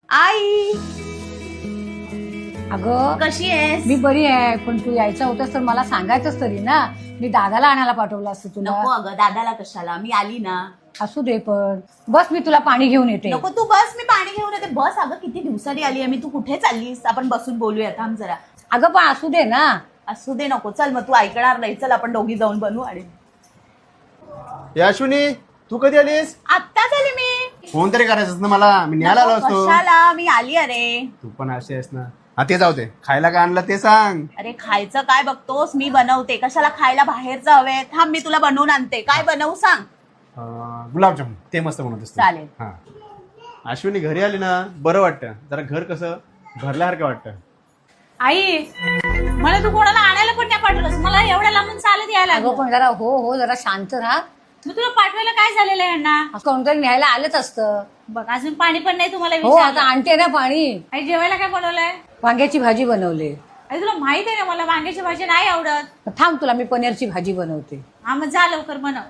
आई अगं कशी आहेस? मी बरी आहे, पण तू यायचं होतंस तर मला सांगायचंच तरी ना. मी दादाला आणायला पाठवलं असतं तुला. नको अगं, दादाला कशाला, मी आली ना. असू दे, पण बस मी तुला पाणी घेऊन येते. नको तू बस, मी पाणी घेऊन येते. बस अगं, किती दिवसांनी आली आहे मी. तू कुठे चाललीस? आपण बसून बोलूया, थांब जरा. अगं पण असू दे ना. असू दे, नको. चल मग, तू ऐकणार नाही. चल आपण दोघी जाऊन बनवू. आणि याशुनी तू कधी आलीस? आत्ताच आली मी. फोन तरी करायचं ना मला, मी न्यायला आलो नको, असतो. कशाला, मी आली. अरे तू पण अशी आहेस ना. हा ते जाऊ दे, खायला काय आणलं ते सांग. अरे खायचं काय बघतोस, मी बनवते. कशाला खायला बाहेरचं हवे? थांब, मी तुला बनवून आणते. काय बनवू सांग. गुलाबजामुन ते मस्त बनवतेस तू. चालेल. हा अश्विनी घरी आली ना बरं वाटतं, जरा घर कसं भरल्यासारखं वाटतं. आई मला तू कोणाला आणायला पण नाही पाठवलंस. मला एवढ्या लांबून चालत यायला अगं लागलं. पण जरा हो जरा शांत राहा. मग तुला पाठवायला काय झालेलं आहे यांना? कोणतरी न्यायला आलंच असतं. बघ अजून पाणी पण नाही तुम्हाला हो आता विचारलं. आणते ना पाणी. आई जेवायला काय बनवलंय? वांग्याची भाजी बनवली. आई तुला माहित आहे ना मला वांग्याची भाजी नाही आवडत. थांब, तुला मी पनीरची भाजी बनवते. हा मग जा लवकर बनव,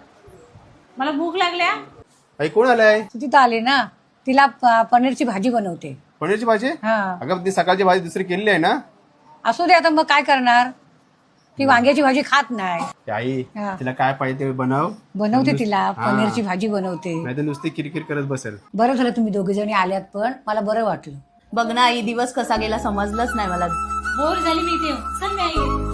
मला भूक लागल्या. आई कोण आलाय? तू तिथं आले ना, तिला पनीरची भाजी बनवते. पनीरची भाजी? हा अगं ती सकाळची भाजी दुसरी केलेली आहे ना. असू दे, आता मग काय करणार. ती वांग्याची भाजी खात नाही. ते आई हा. तिला काय पाहिजे ते बनव. बनवते तिला हा. पनीरची भाजी बनवते. नाही तर नुसती किरकिर करत बसेल. बरं झालं तुम्ही दोघे जणी आल्यात, पण मला बरं वाटलं. बघ ना आई, दिवस कसा गेला समजलंच नाही मला. बोर झाली मी इथे येऊन. चल मी आई.